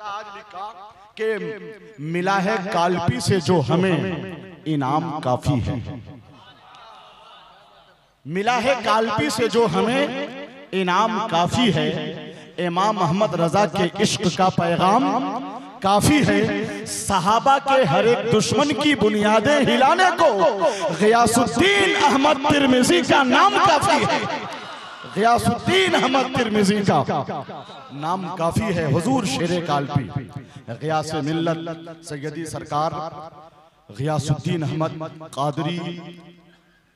आज लिखा कि मिला है कालपी से जो हमें इनाम काफी है। मिला है कालपी से जो हमें इनाम काफी है। इमाम मोहम्मद रजा के इश्क का पैगाम काफी है। सहाबा के हर एक दुश्मन की बुनियादें हिलाने को गियासुद्दीन अहमद तिरमिजी का नाम काफी है। गियासुद्दीन अहमद तिरमिजी का नाम काफी है। हुजूर शेरे कालपी गियास मिल्लत सैयदी सरकार गियासुद्दीन अहमद कादरी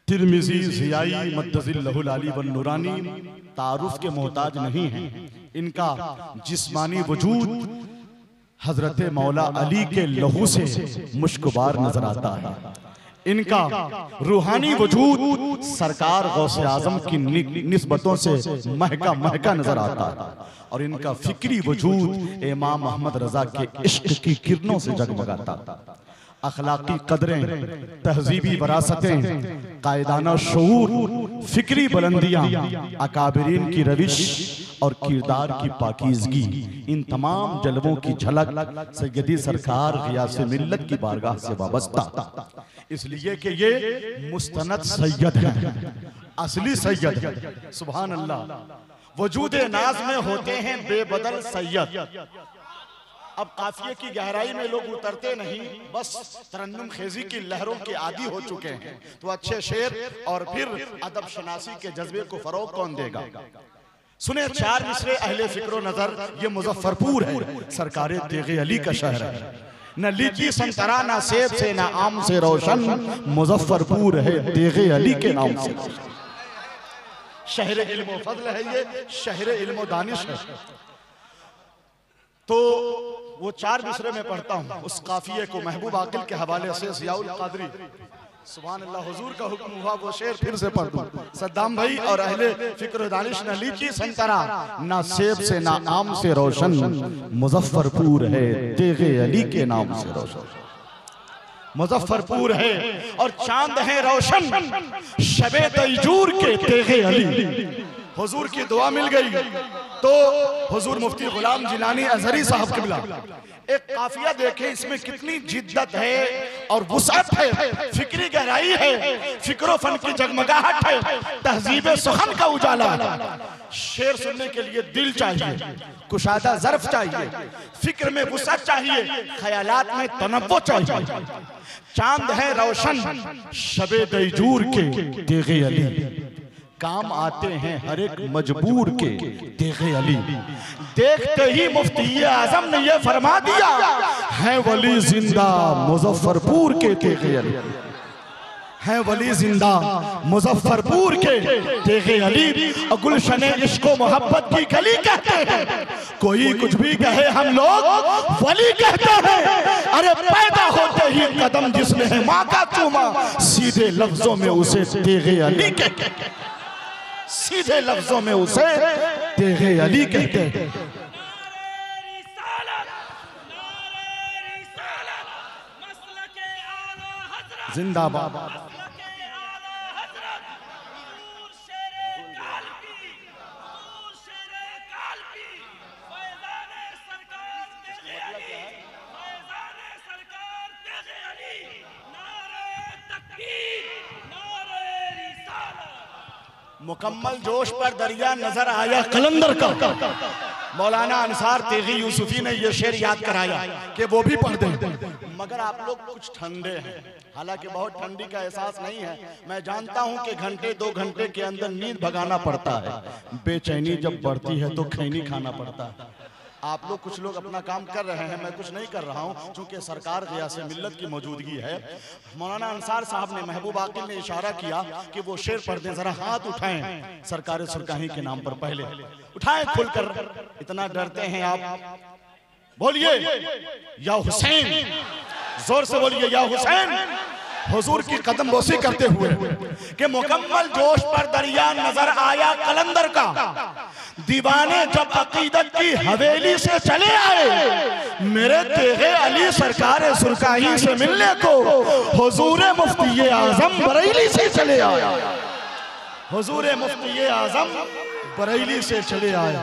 तिरमिजी ज़ियाई मद्दज़िल्लहुल आली वन नूरानी तारुफ के मोहताज नहीं हैं। इनका जिस्मानी वजूद हजरत मौला अली के लहू से मुश्कबार नजर आता है। इनका रूहानी वजूद सरकार गौसे आजम की निस्बतों से महका महका नजर आता है। और इनका फिक्री वजूद इमाम मोहम्मद रजा के इश्क की किरणों से जगमगाता है। अखलाकी कदरें, तहजीबी वरासतें, कायदाना शऊर, फिक्री बुलंदियां, अकाबरीन की रविश और किरदार की पाकीज़गी, इन तमाम जलवों की झलक सैयदी सरकार गियास मिल्लत की बारगाह से वाबस्ता। इसलिए कि ये मुस्तनद सैयद हैं, असली सैयद हैं। सुभान अल्लाह। वजूदे नाज में होते हैं बेबदल सैयद। अब काफिये की गहराई में लोग उतरते नहीं, बस तरन्नुम खेजी की लहरों के आदी हो चुके हैं। तो अच्छे शेर और फिर अदब शनासी के जज्बे को फरोग कौन देगा। सुने चार मिसरे अहले फिक्रो नजर। ये मुजफ्फरपुर है, सरकारे तेगे अली का शहर है। न लीची संतरा न सेब से न आम से रोशन, मुजफ्फरपुर है तेगे अली के नाम से। शहर इल्म फज़ल है ये, शहर इल्म दानिश है। तो वो चार मिसरे में पढ़ता हूँ उस काफिये को महबूब आकिल के हवाले से ज़ियाउल कादरी। सुभान अल्लाह। हुजूर का हुक्म हुआ वो शेर फिर से पढ़ दूं। सद्दाम भाई और अहले फिक्र दानिश न लीची संतरा न सेब से न आम से रोशन, मुजफ्फरपुर है तेगे अली के नाम से रोशन। मुजफ्फरपुर है और चांद है रोशन शबे तैजूर के तेगे अली। हुजूर की दुआ मिल गई तो हुजूर मुफ्ती गुलाम जिलानी अजहरी साहब किबला एक काफिया देखे, इसमें कितनी जिद्दत है और वुसअत है, फिक्री गहराई है, फिक्रो फन की जगमगाहट है, तहजीब सुखन का उजाला। शेर सुनने के लिए दिल चाहिए, कुशादा ज़र्फ चाहिए, फिक्र में वुसअत चाहिए, ख्यालात में तनव्वुर चाहिए। चांद है रोशन शबे तैजूर के तेगे अली, काम आते हैं हर एक मजबूर के तेगे अली। देखते ही मुफ्ती आजम ने ये फरमा दिया, है वली जिंदा मुजफ्फरपुर के तेगे अली, है वली जिंदा मुजफ्फरपुर के तेगे अली। गुलशने इश्को मोहब्बत की गली कहते हैं, कोई कुछ भी कहे हम लोग वली कहते हैं। अरे पैदा होते ही कदम जिसने है माँ का चूमा, सीधे लफ्जों में उसे तेगे अली कहते हैं, सीधे लफ्जों में उसे तेगे अली कहते हैं। जिंदाबाद। मुकम्मल जोश पर दरिया नजर आया कलंदर का। मौलाना अंसार तेगी यूसुफी ने यह शेर याद कराया कि वो भी पढ़ दें। मगर आप लोग कुछ ठंडे हैं, हालांकि बहुत ठंडी का एहसास नहीं है। मैं जानता हूं कि घंटे 2 घंटे के अंदर नींद भगाना पड़ता है, बेचैनी जब बढ़ती है तो खैनी खाना पड़ता है। आप लोग कुछ लोग अपना काम कर रहे हैं, मैं कुछ नहीं कर रहा हूं, चूंकि सरकार गियास मिल्लत की मौजूदगी है। मौलाना अंसार साहब ने महबूब आकिल ने इशारा किया कि वो शेर पढ़ दें। जरा हाथ उठाएं सरकार सुरकाही के नाम पर, पहले उठाएं खुलकर। इतना डरते हैं आप, बोलिए या हुसैन, जोर से बोलिए या हुसैन। हुजूर की कदम बोसी करते हुए कि मुकम्मल जोश पर दरिया नजर आया कलंदर का। दीवाने जब अकीदत की हवेली से चले आए, मेरे तेगे अली सरकार सुरकाही से मिलने को हुजूर मुफ्ती आजम बरेली से चले आए, हुजूर मुफ्ती आजम बरेली से चले आए।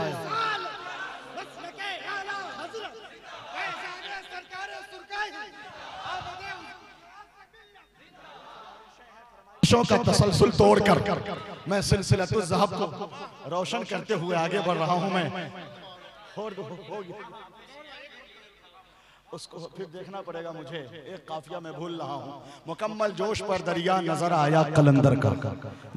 बख्शिशों का तसलसल तोड़कर मैं सिलसिलतुल ज़हब को रोशन करते हुए आगे बढ़ रहा हूं। मैं उसको फिर देखना पड़ेगा मुझे, एक काफिया मैं भूल रहा हूँ। मुकम्मल जोश पर दरिया नजर आया कलंदर का,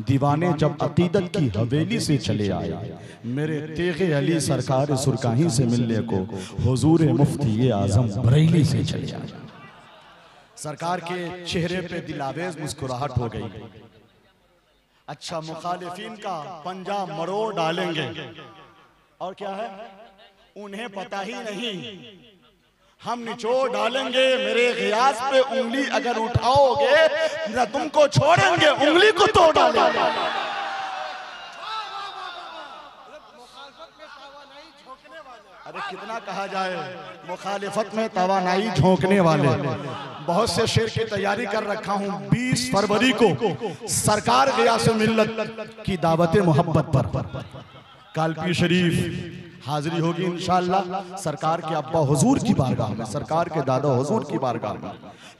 दीवाने जब अकीदत की हवेली से चले आए, मेरे तेगे अली सरकार सुरकाही से मिलने को हुजूर मुफ्ती आजम बरेली से चले आए। सरकार के चेहरे पे दिलावेज मुस्कुराहट हो गई। अच्छा, मुखालिफिन का पंजा मरोड़ डालेंगे और क्या है उन्हें पता ही नहीं, हम निचोड़ डालेंगे। मेरे गियास पे उंगली अगर उठाओगे न तुमको छोड़ेंगे, उंगली को तोड़ डालेंगे। अरे कितना कहा जाए, मुखालिफत में तवानाई झोंकने वाले। बहुत से शेर की तैयारी कर रखा हूं। 20 फरवरी को सरकार गियास मिल्लत की दावत मोहब्बत पर कालपी शरीफ हाजिरी होगी इंशाअल्लाह। सरकार के अब्बा हुजूर की बारगाह में, सरकार के दादा हुजूर की बारगाह में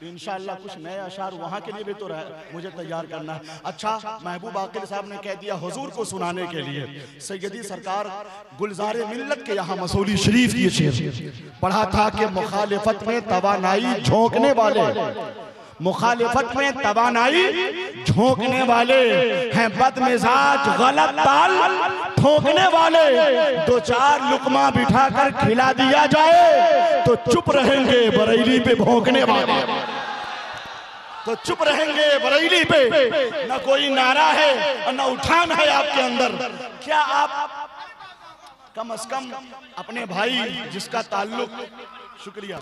इंशाअल्लाह कुछ नए अशार वहाँ के लिए भी तो मुझे तैयार करना है। अच्छा, महबूब आकिल साहब ने कह दिया हुजूर को सुनाने के लिए। सैयदी सरकार गुलजारे मिल्लत के यहाँ मसूली शरीफ ये शेर पढ़ा था कि मुखालिफत में तवानाई झोंकने वाले, मुखालिफत में तवानाई झोंकने वाले हैं बदमिजाज, गलत ताल ठोकने वाले। 2-4 लुकमा बिठाकर खिला दिया जाए तो चुप रहेंगे बरेली पे भौंकने वाले, तो चुप रहेंगे बरेली पे। न कोई नारा है और न उठान है आपके अंदर। क्या आप कम से कम अपने भाई जिसका ताल्लुक, शुक्रिया,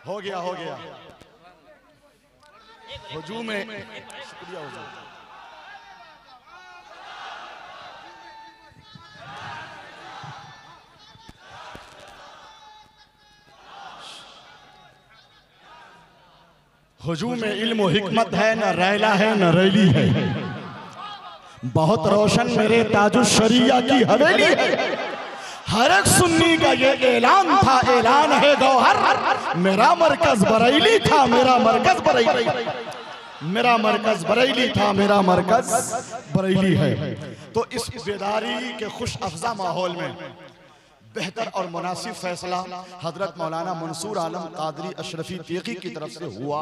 हो गया हो गया हुजूम में, शुक्रिया हुजूर। हुजूम में इल्म हिकमत है, न रैला है न रैली है। बहुत रोशन मेरे ताजुश शरिया की हवेली है। हर एक सुन्नी का ये ऐलान था, ऐलान है गौहर। मेरा मरकज बरेली था, मेरा मरकज बरेली, मेरा मरकज बरेली था, मेरा मरकज बरेली है। तो इस बेदारी के खुश अफजा माहौल में बेहतर और मुनासिब फैसला हजरत मौलाना मंसूर आलम कादरी अशरफी तेगी की तरफ से हुआ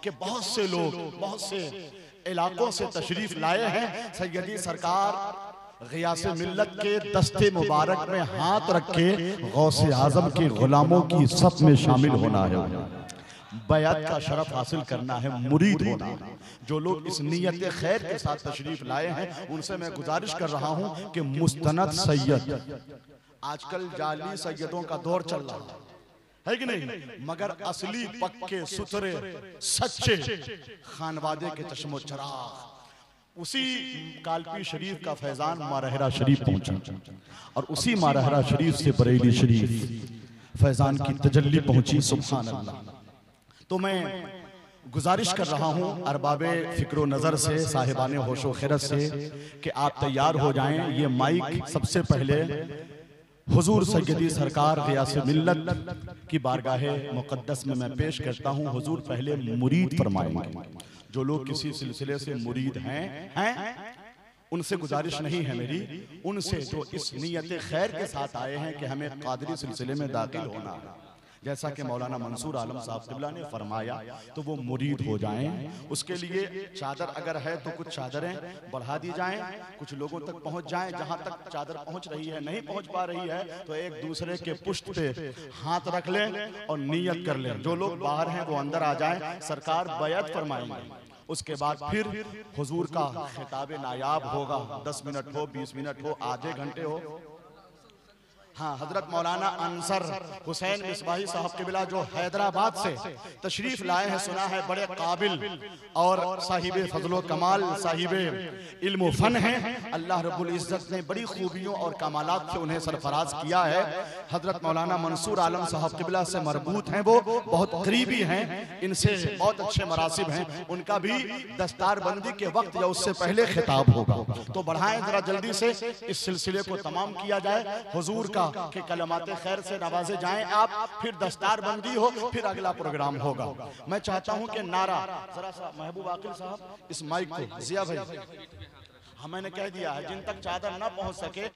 कि बहुत से लोग बहुत से इलाकों से तशरीफ लाए हैं। सैयदी सरकार गियासे मिल्लत के दस्ते मुबारक में हाथ रख के गौसे आजम के गुलामों की सफ में शामिल होना है, बैत का शरफ हासिल करना है, मुरीद होना। जो लोग इस नीयत खैर के साथ तशरीफ लाए हैं उनसे मैं गुजारिश कर रहा हूं कि मुस्तनद सैयद, आजकल जाली सैयदों का दौर चल रहा है कि नहीं, मगर असली पक्के सुथरे सच्चे खानवादे के चश्मो चराग उसी कालपी शरीफ का फैजान मारहरा शरीफ पहुंचा और उसी मारहरा शरीफ से बरेली शरीफ फैजान की तजल्ली पहुंची। सुभान अल्लाह। तो मैं गुजारिश कर रहा हूं अरबाबे फिक्रो नजर से, साहिबाने होशो खैरत से कि आप तैयार हो जाएं। ये माइक सबसे पहले हुजूर सैयदी सरकार गियासे मिल्लत की बारगाहे मुक़द्दस में मैं पेश करता हूं। हुजूर पहले मुरीद फरमाएंगे। जो लोग किसी सिलसिले से मुरीद हैं उनसे गुजारिश नहीं है मेरी, उनसे जो इस नीयत खैर के साथ आए हैं कि हमें कादरी सिलसिले में दाखिल होना है, जैसा कि मौलाना मंसूर आलम साहब क़िबला ने फरमाया, तो वो मुरीद हो जाएं। उसके लिए चादर अगर है तो कुछ चादरें बढ़ा दी जाएं, कुछ लोगों तक पहुंच जाएं। जहां तक चादर पहुंच रही है, नहीं पहुंच पा रही है तो एक दूसरे के पुष्ट पे हाथ रख लें और नियत कर लें। जो लोग बाहर हैं वो अंदर आ जाएं, सरकार बैत फरमाएंगे। उसके बाद फिर हुजूर का खिताब नायाब होगा। 10 मिनट हो, 20 मिनट हो, आधे घंटे हो। हाँ, हजरत मौलाना अंसर हुसैन मिसबाही साहब क़िबला जो हैदराबाद से तशरीफ लाए हैं, सुना है बड़े काबिल और साहिबे फजलो कमाल, साहिबे इल्म फन हैं। अल्लाह रब्बुल इज़्ज़त ने बड़ी खूबियों और कमालात से उन्हें सरफराज किया है। हजरत मौलाना मंसूर आलम साहब क़िबला से मरबूत हैं, वो बहुत करीबी हैं, इनसे बहुत अच्छे मरासिब हैं। उनका भी दस्तारबंदी के वक्त या उससे पहले खिताब होगा, तो बढ़ाएं जरा जल्दी से इस सिलसिले को तमाम किया जाए। हुजूर का कि कलमाते खैर से नवाजे जाएं आप, फिर दस्तार बंदी हो, फिर अगला प्रोग्राम होगा। मैं चाहता हूं कि नारा जरा सा महबूब आकिल साहब इस माइक को, जिया भाई, हाँ मैंने कह दिया है जिन तक चादर ना पहुंच सके